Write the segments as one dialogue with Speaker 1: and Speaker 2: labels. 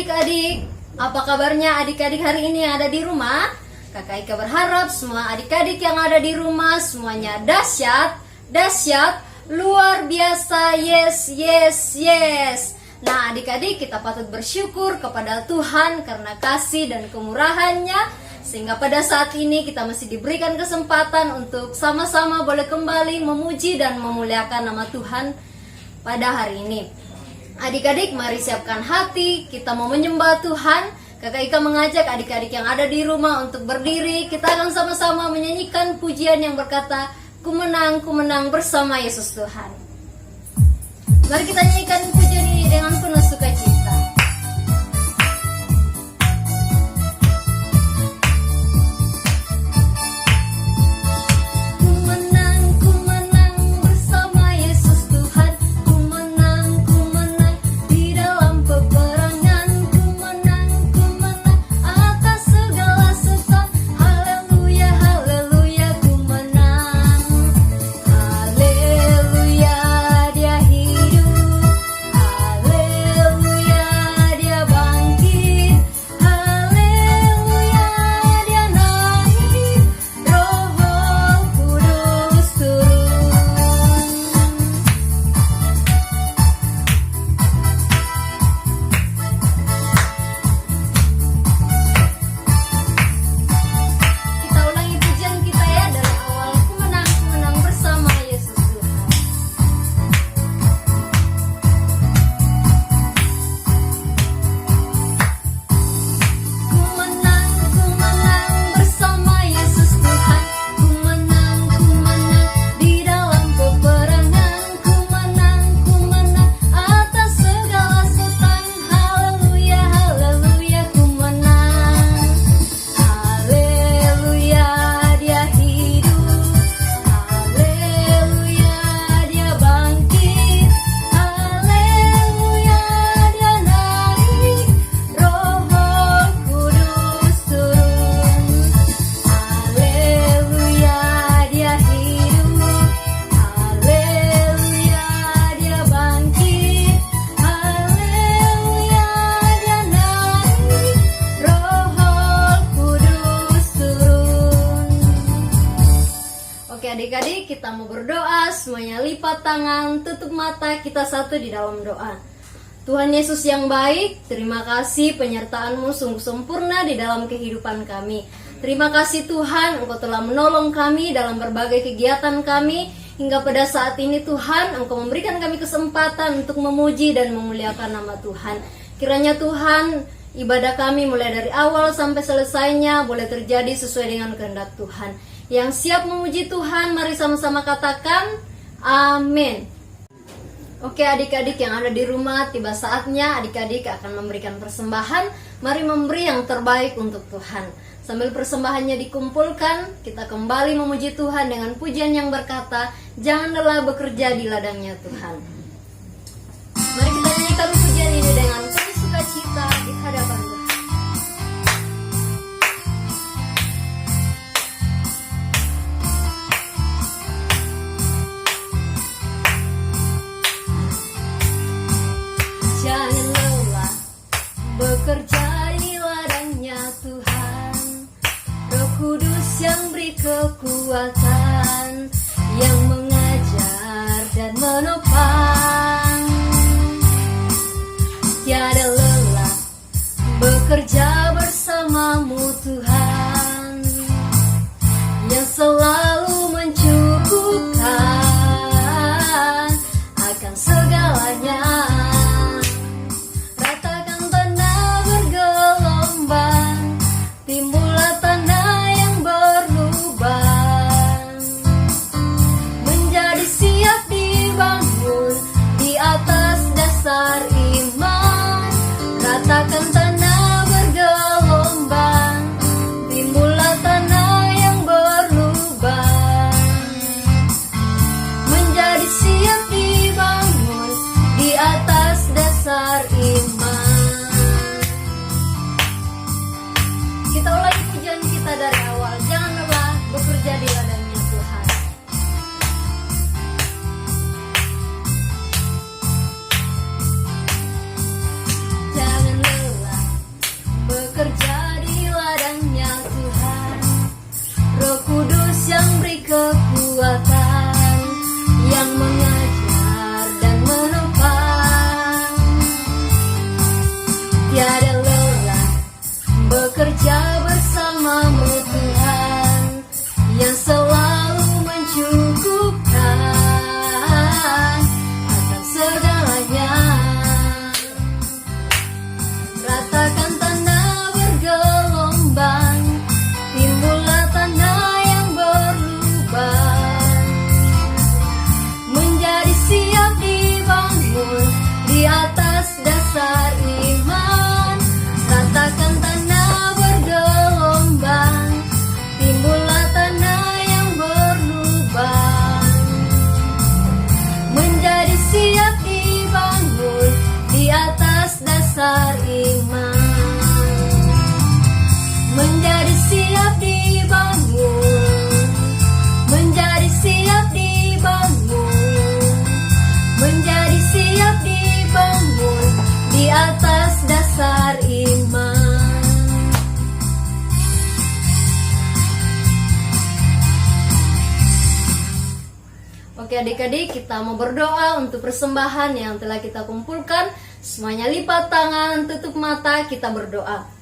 Speaker 1: adik-adik, apa kabarnya adik-adik hari ini yang ada di rumah? Kakak Ika berharap semua adik-adik yang ada di rumah semuanya dahsyat, luar biasa, yes. Nah adik-adik, kita patut bersyukur kepada Tuhan karena kasih dan kemurahannya, sehingga pada saat ini kita masih diberikan kesempatan untuk sama-sama boleh kembali memuji dan memuliakan nama Tuhan pada hari ini. Adik-adik, mari siapkan hati, kita mau menyembah Tuhan. Kakak Ika mengajak adik-adik yang ada di rumah untuk berdiri. Kita akan sama-sama menyanyikan pujian yang berkata, ku menang bersama Yesus Tuhan. Mari kita nyanyikan pujian ini dengan penuh sukacita. Adik-adik, kita mau berdoa, semuanya lipat tangan, tutup mata, kita satu di dalam doa. Tuhan Yesus yang baik, terima kasih penyertaan-Mu sungguh sempurna di dalam kehidupan kami. Terima kasih Tuhan, Engkau telah menolong kami dalam berbagai kegiatan kami, hingga pada saat ini Tuhan, Engkau memberikan kami kesempatan untuk memuji dan memuliakan nama Tuhan. Kiranya Tuhan, ibadah kami mulai dari awal sampai selesainya boleh terjadi sesuai dengan kehendak Tuhan. Yang siap memuji Tuhan, mari sama-sama katakan amin. Oke adik-adik yang ada di rumah, tiba saatnya adik-adik akan memberikan persembahan. Mari memberi yang terbaik untuk Tuhan. Sambil persembahannya dikumpulkan, kita kembali memuji Tuhan dengan pujian yang berkata, jangan lelah bekerja di ladangnya Tuhan. Mari kita nyanyikan pujian ini dengan penuh sukacita di hadapan Tuhan. Jangan lelah bekerja di ladangnya Tuhan. Roh Kudus yang beri kekuatan, yang mengajar dan menopang. Tiada lelah bekerja bersamamu Tuhan, yang selalu mencukupkan akan segalanya. Timbullah tanah yang berlubang, menjadi siap dibangun. kekuatan yang mengajar dan menopang. Tiada lelah bekerja bersamamu Tuhan, yang selalu mencukupkan akan segalanya. Ratakan tanah bergelombang, timbullah tanah yang berlubang, menjadi siap dibangun di atas dasar iman. Ratakan tanah bergelombang, timbullah tanah yang berlubang, menjadi siap dibangun di atas dasar iman. Menjadi siap dibangun, menjadi siap dibangun, menjadi siap dibangun di atas dasar iman. Oke adik-adik, kita mau berdoa untuk persembahan yang telah kita kumpulkan. Semuanya lipat tangan, tutup mata, kita berdoa.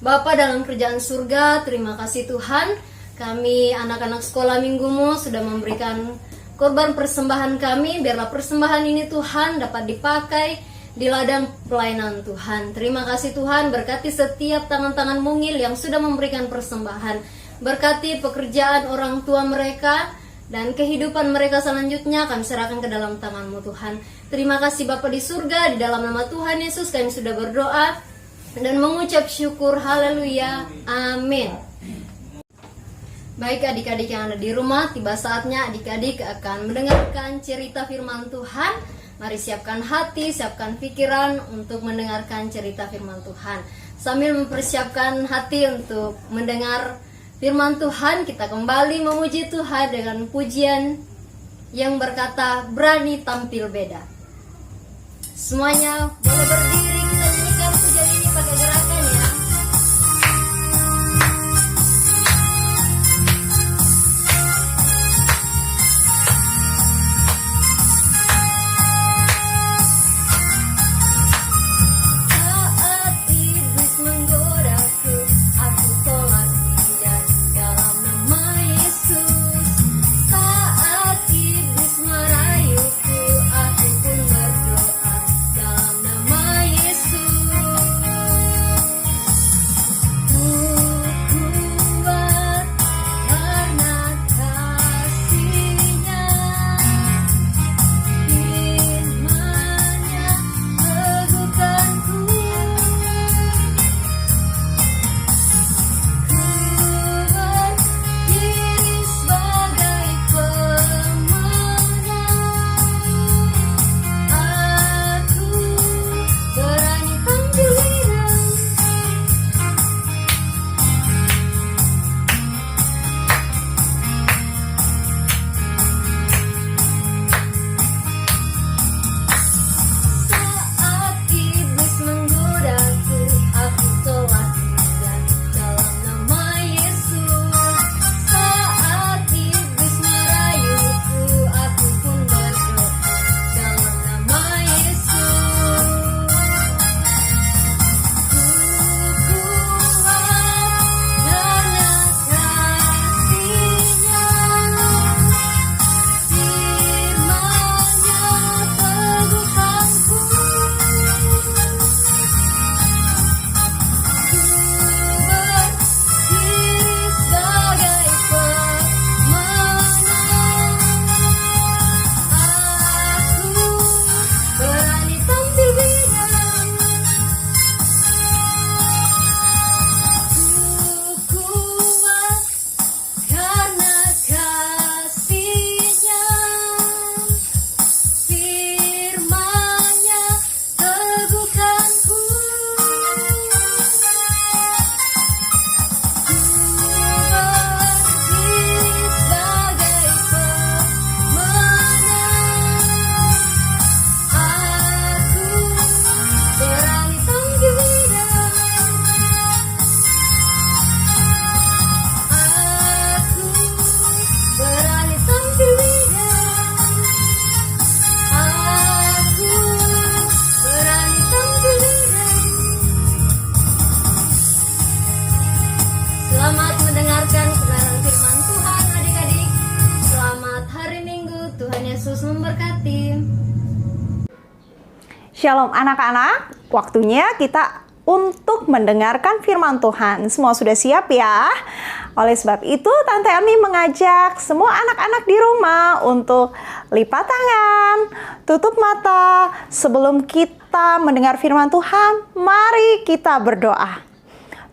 Speaker 1: Bapa dalam kerajaan surga, terima kasih Tuhan. Kami anak-anak sekolah minggumu sudah memberikan korban persembahan kami. Biarlah persembahan ini Tuhan dapat dipakai di ladang pelayanan Tuhan. Terima kasih Tuhan, berkati setiap tangan-tangan mungil yang sudah memberikan persembahan. Berkati pekerjaan orang tua mereka dan kehidupan mereka selanjutnya kami serahkan ke dalam tangan-Mu Tuhan. Terima kasih Bapa di surga, di dalam nama Tuhan Yesus kami sudah berdoa dan mengucap syukur. Haleluya, amin. Baik adik-adik yang ada di rumah, tiba saatnya adik-adik akan mendengarkan cerita firman Tuhan. Mari siapkan hati, siapkan pikiran untuk mendengarkan cerita firman Tuhan. Sambil mempersiapkan hati untuk mendengar firman Tuhan, kita kembali memuji Tuhan dengan pujian yang berkata, berani tampil beda. Semuanya boleh berdiri, kita nyanyikan pujian ini pakai gerakan ya. Saat iblis menggodaku, aku tolak dia dalam nama Yesus. Saat iblis merayuku, aku pun berdoa dalam nama Yesus.
Speaker 2: Shalom anak-anak, waktunya kita untuk mendengarkan firman Tuhan. Semua sudah siap ya? Oleh sebab itu, Tante Elmi mengajak semua anak-anak di rumah untuk lipat tangan, tutup mata. Sebelum kita mendengar firman Tuhan, mari kita berdoa.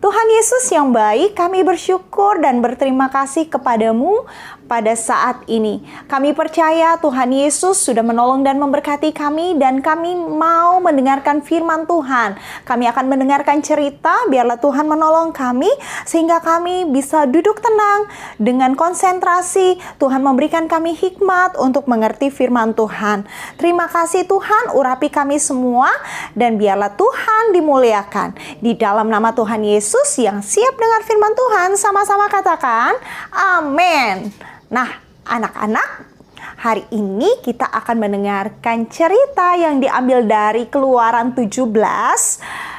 Speaker 2: Tuhan Yesus yang baik, kami bersyukur dan berterima kasih kepadamu pada saat ini. Kami percaya Tuhan Yesus sudah menolong dan memberkati kami, dan kami mau mendengarkan firman Tuhan. Kami akan mendengarkan cerita, biarlah Tuhan menolong kami sehingga kami bisa duduk tenang dengan konsentrasi. Tuhan memberikan kami hikmat untuk mengerti firman Tuhan. Terima kasih Tuhan, urapi kami semua dan biarlah Tuhan dimuliakan. Di dalam nama Tuhan Yesus yang siap dengar firman Tuhan, sama-sama katakan amin. Nah, anak-anak, hari ini kita akan mendengarkan cerita yang diambil dari Keluaran 17.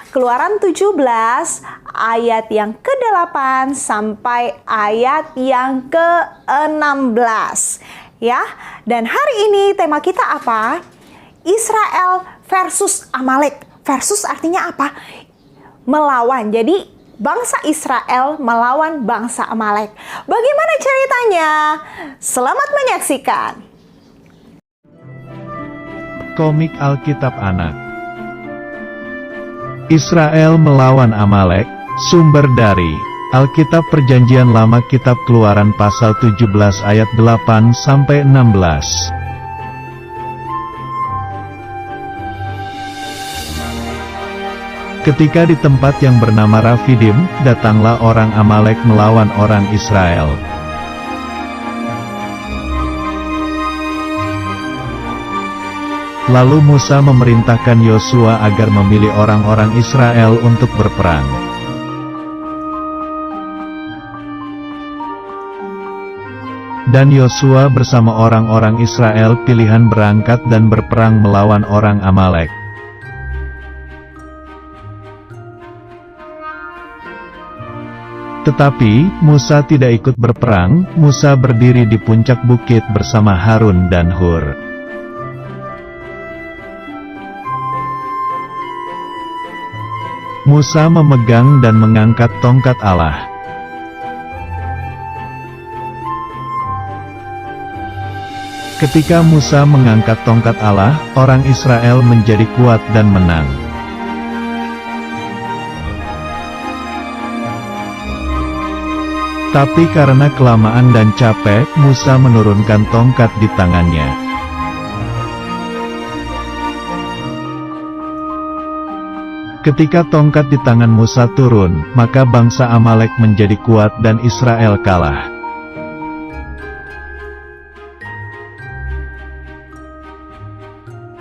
Speaker 2: Keluaran 17 ayat yang ke-8 sampai ayat yang ke-16. Ya, dan hari ini tema kita apa? Israel versus Amalek. Versus artinya apa? Melawan. Jadi bangsa Israel melawan bangsa Amalek. Bagaimana ceritanya? Selamat menyaksikan.
Speaker 3: Komik Alkitab Anak. Israel melawan Amalek. Sumber dari Alkitab Perjanjian Lama, Kitab Keluaran pasal 17 ayat 8 sampai 16. Ketika di tempat yang bernama Rafidim, datanglah orang Amalek melawan orang Israel. Lalu Musa memerintahkan Yosua agar memilih orang-orang Israel untuk berperang. Dan Yosua bersama orang-orang Israel pilihan berangkat dan berperang melawan orang Amalek. Tetapi, Musa tidak ikut berperang. Musa berdiri di puncak bukit bersama Harun dan Hur. Musa memegang dan mengangkat tongkat Allah. Ketika Musa mengangkat tongkat Allah, orang Israel menjadi kuat dan menang. Tapi karena kelamaan dan capek, Musa menurunkan tongkat di tangannya. Ketika tongkat di tangan Musa turun, maka bangsa Amalek menjadi kuat dan Israel kalah.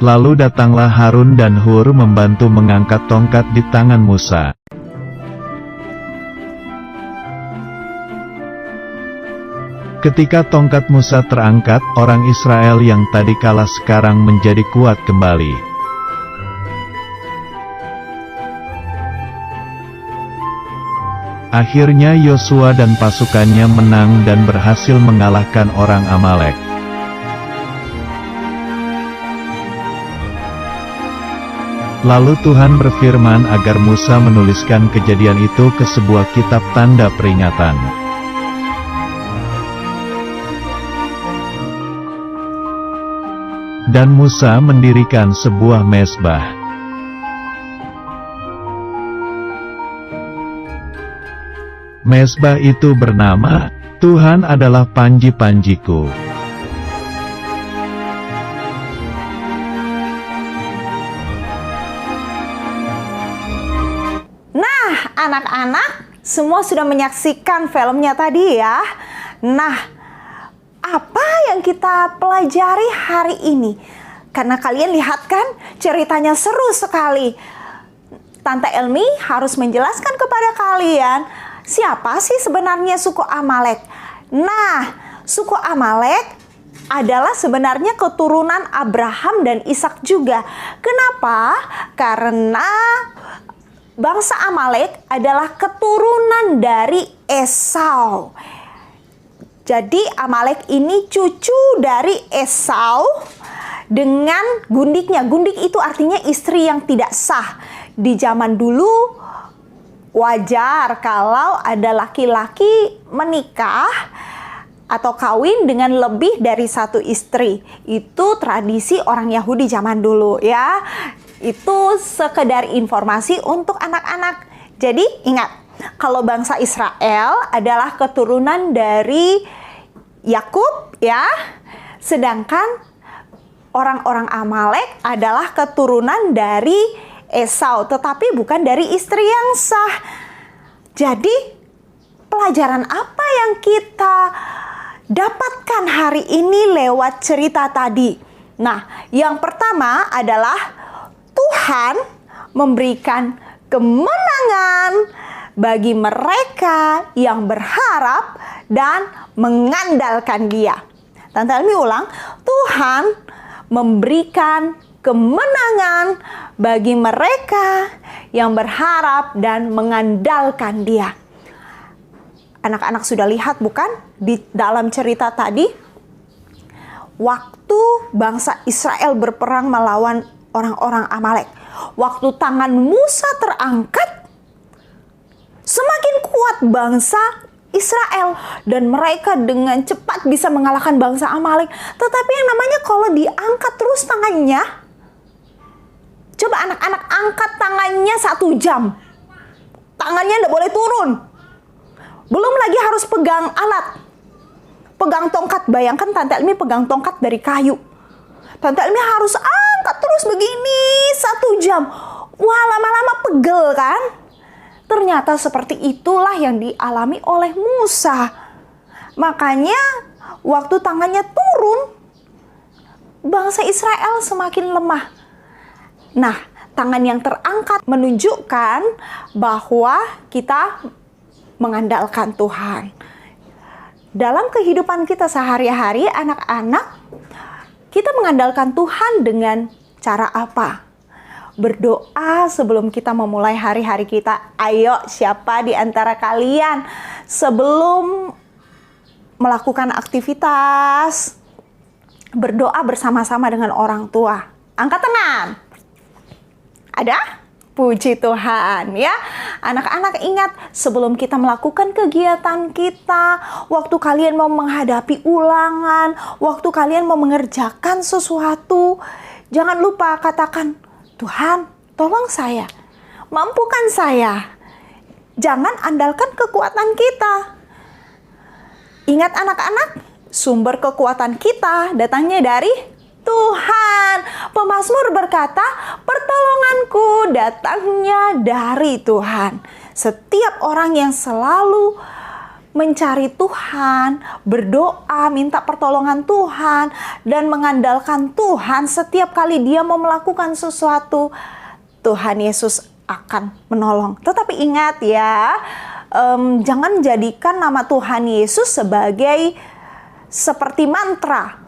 Speaker 3: Lalu datanglah Harun dan Hur membantu mengangkat tongkat di tangan Musa. Ketika tongkat Musa terangkat, orang Israel yang tadi kalah sekarang menjadi kuat kembali. Akhirnya Yosua dan pasukannya menang dan berhasil mengalahkan orang Amalek. Lalu Tuhan berfirman agar Musa menuliskan kejadian itu ke sebuah kitab tanda peringatan. Dan Musa mendirikan sebuah mezbah. Mezbah itu bernama, Tuhan adalah panji-panjiku.
Speaker 2: Nah, anak-anak, semua sudah menyaksikan filmnya tadi ya. Nah, apa yang kita pelajari hari ini? Karena kalian lihat kan, ceritanya seru sekali. Tante Elmi harus menjelaskan kepada kalian, siapa sih sebenarnya suku Amalek? Nah, suku Amalek adalah sebenarnya keturunan Abraham dan Ishak juga. Kenapa? Karena bangsa Amalek adalah keturunan dari Esau. Jadi Amalek ini cucu dari Esau dengan gundiknya. Gundik itu artinya istri yang tidak sah. Di zaman dulu wajar kalau ada laki-laki menikah atau kawin dengan lebih dari satu istri. Itu tradisi orang Yahudi zaman dulu ya. Itu sekedar informasi untuk anak-anak. Jadi ingat, kalau bangsa Israel adalah keturunan dari Yakub ya. Sedangkan orang-orang Amalek adalah keturunan dari Esau, tetapi bukan dari istri yang sah. Jadi pelajaran apa yang kita dapatkan hari ini lewat cerita tadi? Nah, yang pertama adalah Tuhan memberikan kemenangan bagi mereka yang berharap dan mengandalkan Dia. Tante Elmi ulang, Tuhan memberikan kemenangan bagi mereka yang berharap dan mengandalkan Dia. Anak-anak sudah lihat bukan di dalam cerita tadi, waktu bangsa Israel berperang melawan orang-orang Amalek, waktu tangan Musa terangkat, semakin kuat bangsa Israel dan mereka dengan cepat bisa mengalahkan bangsa Amalek. Tetapi yang namanya kalau diangkat terus tangannya, coba anak-anak angkat tangannya 1 jam, tangannya tidak boleh turun. Belum lagi harus pegang alat, pegang tongkat. Bayangkan Tante Elmi pegang tongkat dari kayu. Tante Elmi harus angkat terus begini 1 jam. Wah, lama-lama pegel kan? Ternyata seperti itulah yang dialami oleh Musa. Makanya waktu tangannya turun, bangsa Israel semakin lemah. Nah, tangan yang terangkat menunjukkan bahwa kita mengandalkan Tuhan. Dalam kehidupan kita sehari-hari, anak-anak, kita mengandalkan Tuhan dengan cara apa? Berdoa sebelum kita memulai hari-hari kita. Ayo, siapa di antara kalian sebelum melakukan aktivitas berdoa bersama-sama dengan orang tua? Angkat tangan. Ada? Puji Tuhan ya. Anak-anak ingat, sebelum kita melakukan kegiatan kita, waktu kalian mau menghadapi ulangan, waktu kalian mau mengerjakan sesuatu, jangan lupa katakan, Tuhan, tolong saya, mampukan saya. Jangan andalkan kekuatan kita. Ingat anak-anak, sumber kekuatan kita datangnya dari Tuhan. Pemazmur berkata, pertolonganku datangnya dari Tuhan. Setiap orang yang selalu mencari Tuhan, berdoa, minta pertolongan Tuhan, dan mengandalkan Tuhan, setiap kali dia mau melakukan sesuatu, Tuhan Yesus akan menolong. Tetapi ingat ya, jangan jadikan nama Tuhan Yesus sebagai seperti mantra.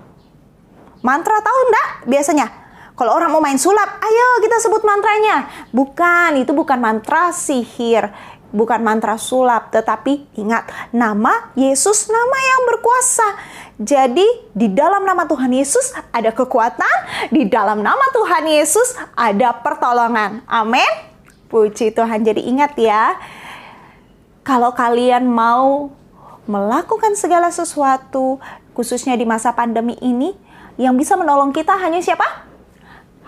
Speaker 2: Mantra tahu enggak biasanya? Kalau orang mau main sulap, ayo kita sebut mantranya. Bukan, itu bukan mantra sihir, bukan mantra sulap. Tetapi ingat, nama Yesus nama yang berkuasa. Jadi di dalam nama Tuhan Yesus ada kekuatan, di dalam nama Tuhan Yesus ada pertolongan. Amin. Puji Tuhan. Jadi ingat ya, kalau kalian mau melakukan segala sesuatu, khususnya di masa pandemi ini, yang bisa menolong kita hanya siapa?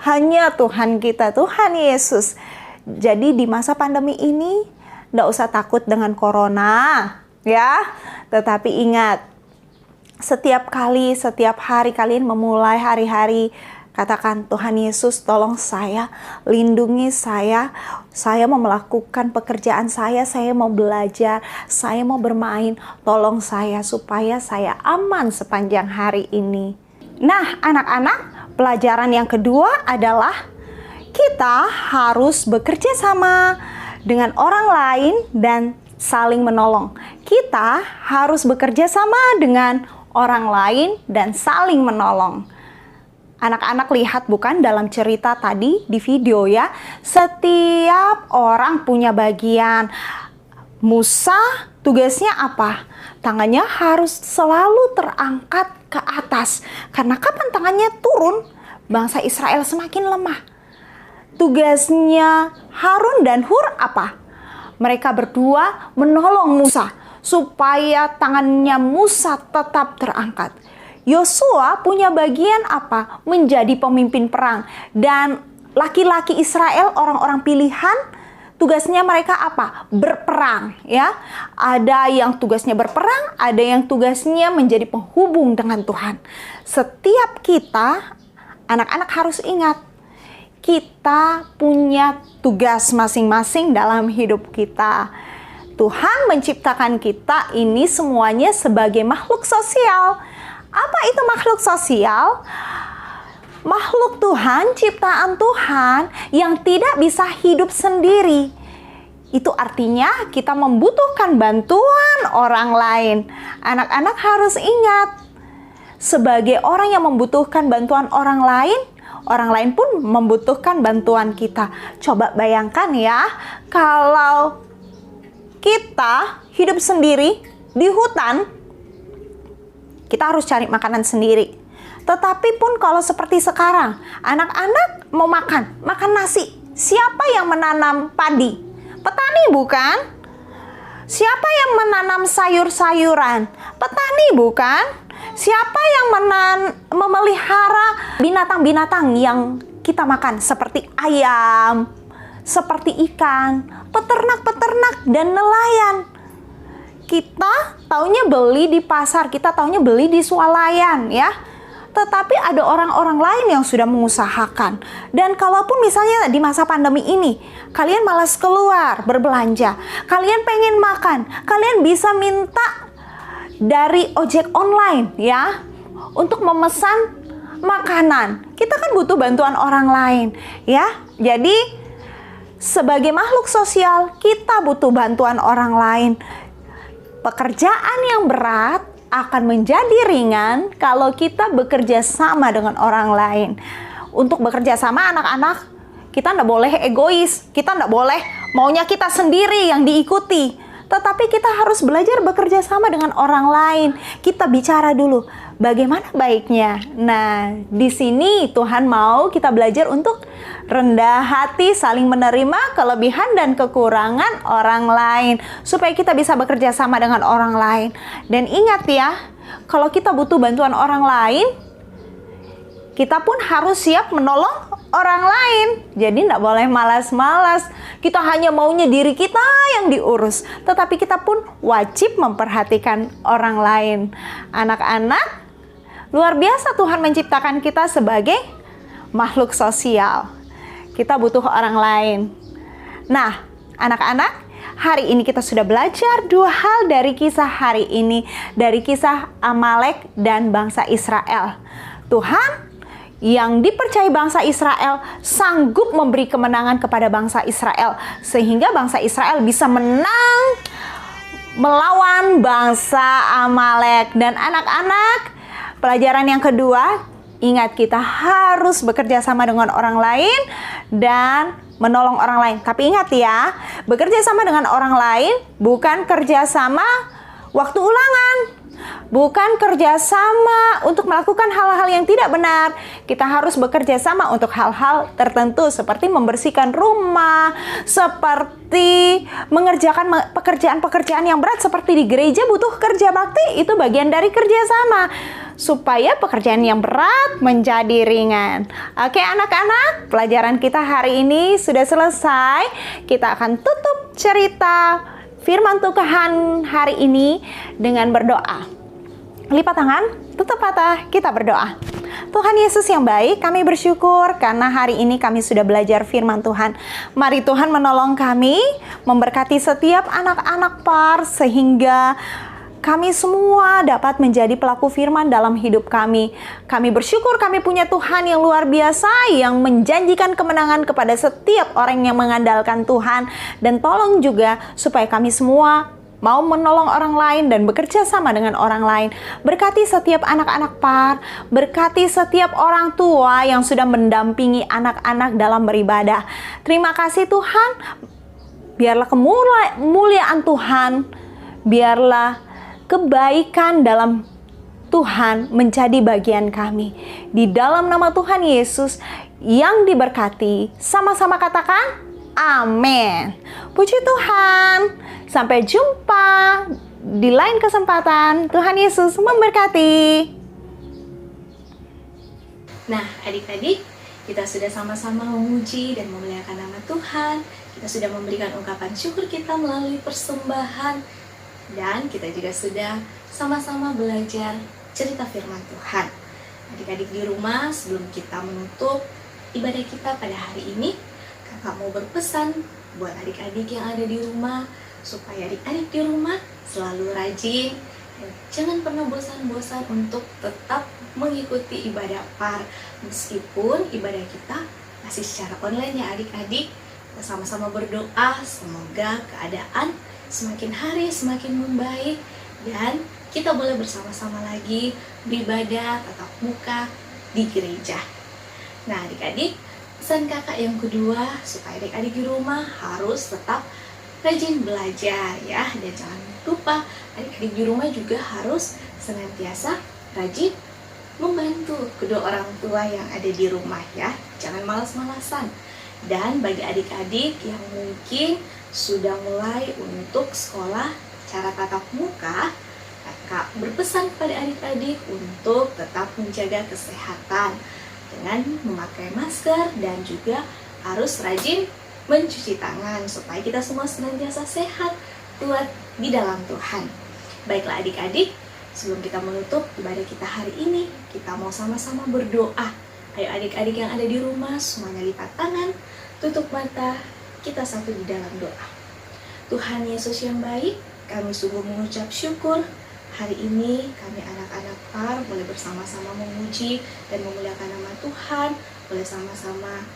Speaker 2: Hanya Tuhan kita, Tuhan Yesus. Jadi di masa pandemi ini, tidak usah takut dengan corona, ya. Tetapi ingat, setiap kali, setiap hari kalian memulai hari-hari, katakan, Tuhan Yesus tolong saya, lindungi saya mau melakukan pekerjaan saya mau belajar, saya mau bermain, tolong saya supaya saya aman sepanjang hari ini. Nah, anak-anak, pelajaran yang kedua adalah kita harus bekerja sama dengan orang lain dan saling menolong. Kita harus bekerja sama dengan orang lain dan saling menolong. Anak-anak lihat bukan dalam cerita tadi di video ya, setiap orang punya bagian. Musa tugasnya apa? Tangannya harus selalu terangkat ke atas. Karena kapan tangannya turun, bangsa Israel semakin lemah. Tugasnya Harun dan Hur apa? Mereka berdua menolong Musa supaya tangannya Musa tetap terangkat. Yosua punya bagian apa? Menjadi pemimpin perang. Dan laki-laki Israel, orang-orang pilihan, tugasnya mereka apa? Berperang, ya. Ada yang tugasnya berperang, ada yang tugasnya menjadi penghubung dengan Tuhan. Setiap kita, anak-anak harus ingat, kita punya tugas masing-masing dalam hidup kita. Tuhan menciptakan kita ini semuanya sebagai makhluk sosial. Apa itu makhluk sosial? Makhluk Tuhan, ciptaan Tuhan yang tidak bisa hidup sendiri. Itu artinya kita membutuhkan bantuan orang lain. Anak-anak harus ingat, sebagai orang yang membutuhkan bantuan orang lain pun membutuhkan bantuan kita. Coba bayangkan ya, kalau kita hidup sendiri di hutan, kita harus cari makanan sendiri. Tetapi pun kalau seperti sekarang, anak-anak mau makan nasi. Siapa yang menanam padi? Petani bukan? Siapa yang menanam sayur-sayuran? Petani bukan? Siapa yang memelihara binatang-binatang yang kita makan seperti ayam, seperti ikan, peternak-peternak dan nelayan? Kita taunya beli di pasar, kita taunya beli di swalayan, ya. Tetapi ada orang-orang lain yang sudah mengusahakan. Dan kalaupun misalnya di masa pandemi ini, kalian malas keluar berbelanja, kalian pengen makan, kalian bisa minta dari ojek online, ya, untuk memesan makanan. Kita kan butuh bantuan orang lain, ya. Jadi sebagai makhluk sosial, kita butuh bantuan orang lain. Pekerjaan yang berat akan menjadi ringan kalau kita bekerja sama dengan orang lain. Untuk bekerja sama, anak-anak, kita tidak boleh egois, kita tidak boleh maunya kita sendiri yang diikuti. Tetapi kita harus belajar bekerja sama dengan orang lain. Kita bicara dulu, bagaimana baiknya. Nah, di sini Tuhan mau kita belajar untuk rendah hati, saling menerima kelebihan dan kekurangan orang lain, supaya kita bisa bekerja sama dengan orang lain. Dan ingat ya, kalau kita butuh bantuan orang lain, kita pun harus siap menolong orang lain. Jadi tidak boleh malas-malas. Kita hanya maunya diri kita yang diurus. Tetapi kita pun wajib memperhatikan orang lain. Anak-anak, luar biasa Tuhan menciptakan kita sebagai makhluk sosial. Kita butuh orang lain. Nah, anak-anak, hari ini kita sudah belajar 2 hal dari kisah hari ini. Dari kisah Amalek dan bangsa Israel. Tuhan yang dipercaya bangsa Israel sanggup memberi kemenangan kepada bangsa Israel, sehingga bangsa Israel bisa menang melawan bangsa Amalek. Dan anak-anak, pelajaran yang kedua, ingat kita harus bekerja sama dengan orang lain dan menolong orang lain. Tapi ingat ya, bekerja sama dengan orang lain bukan kerja sama waktu ulangan. Bukan kerjasama untuk melakukan hal-hal yang tidak benar. Kita harus bekerja sama untuk hal-hal tertentu, seperti membersihkan rumah, seperti mengerjakan pekerjaan-pekerjaan yang berat, seperti di gereja butuh kerja bakti, itu bagian dari kerjasama, supaya pekerjaan yang berat menjadi ringan. Oke anak-anak, pelajaran kita hari ini sudah selesai. Kita akan tutup cerita firman Tuhan hari ini dengan berdoa. Lipat tangan, tutup mata, kita berdoa. Tuhan Yesus yang baik, kami bersyukur karena hari ini kami sudah belajar firman Tuhan. Mari Tuhan menolong kami, memberkati setiap anak-anak PAR, sehingga kami semua dapat menjadi pelaku firman dalam hidup kami. Kami bersyukur kami punya Tuhan yang luar biasa, yang menjanjikan kemenangan kepada setiap orang yang mengandalkan Tuhan. Dan tolong juga supaya kami semua mau menolong orang lain dan bekerja sama dengan orang lain. Berkati setiap anak-anak PAR, berkati setiap orang tua yang sudah mendampingi anak-anak dalam beribadah. Terima kasih Tuhan, biarlah kemuliaan Tuhan, biarlah kebaikan dalam Tuhan menjadi bagian kami. Di dalam nama Tuhan Yesus yang diberkati, sama-sama katakan amin. Puji Tuhan. Sampai jumpa di lain kesempatan. Tuhan Yesus memberkati.
Speaker 4: Nah, adik-adik, kita sudah sama-sama memuji dan memuliakan nama Tuhan. Kita sudah memberikan ungkapan syukur kita melalui persembahan. Dan kita juga sudah sama-sama belajar cerita firman Tuhan. Adik-adik di rumah, sebelum kita menutup ibadah kita pada hari ini, kakak mau berpesan buat adik-adik yang ada di rumah, supaya adik-adik di rumah selalu rajin dan jangan pernah bosan-bosan untuk tetap mengikuti ibadah par. Meskipun ibadah kita masih secara online ya adik-adik, kita sama-sama berdoa semoga keadaan semakin hari semakin membaik dan kita boleh bersama-sama lagi beribadah tatap muka di gereja. Nah adik-adik, pesan kakak yang kedua supaya adik-adik di rumah harus tetap rajin belajar ya, dan jangan lupa adik-adik di rumah juga harus senantiasa rajin membantu kedua orang tua yang ada di rumah ya, jangan malas-malasan. Dan bagi adik-adik yang mungkin sudah mulai untuk sekolah cara tatap muka, kakak berpesan kepada adik-adik untuk tetap menjaga kesehatan dengan memakai masker dan juga harus rajin mencuci tangan supaya kita semua senantiasa sehat, kuat di dalam Tuhan. Baiklah adik-adik, sebelum kita menutup ibadah kita hari ini, kita mau sama-sama berdoa. Ayo adik-adik yang ada di rumah, semuanya lipat tangan, tutup mata, kita satu di dalam doa. Tuhan Yesus yang baik, kami sungguh mengucap syukur. Hari ini kami anak-anak par boleh bersama-sama memuji dan memuliakan nama Tuhan, boleh sama-sama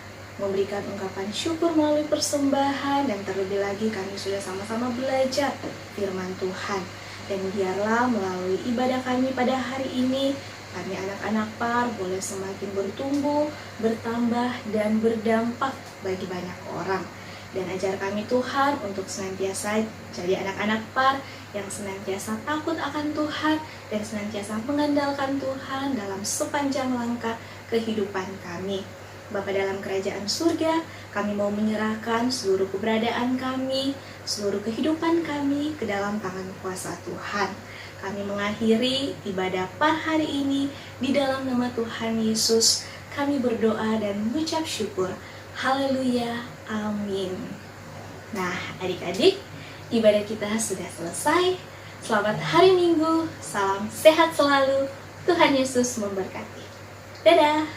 Speaker 4: memberikan ungkapan syukur melalui persembahan, dan terlebih lagi kami sudah sama-sama belajar firman Tuhan. Dan biarlah melalui ibadah kami pada hari ini, kami anak-anak par boleh semakin bertumbuh, bertambah, dan berdampak bagi banyak orang. Dan ajar kami Tuhan untuk senantiasa jadi anak-anak par yang senantiasa takut akan Tuhan dan senantiasa mengandalkan Tuhan dalam sepanjang langkah kehidupan kami. Bapa dalam kerajaan surga, kami mau menyerahkan seluruh keberadaan kami, seluruh kehidupan kami ke dalam tangan kuasa Tuhan. Kami mengakhiri ibadah par hari ini di dalam nama Tuhan Yesus. Kami berdoa dan mengucap syukur. Haleluya, amin. Nah, adik-adik, ibadah kita sudah selesai. Selamat hari Minggu, salam sehat selalu. Tuhan Yesus memberkati. Dadah.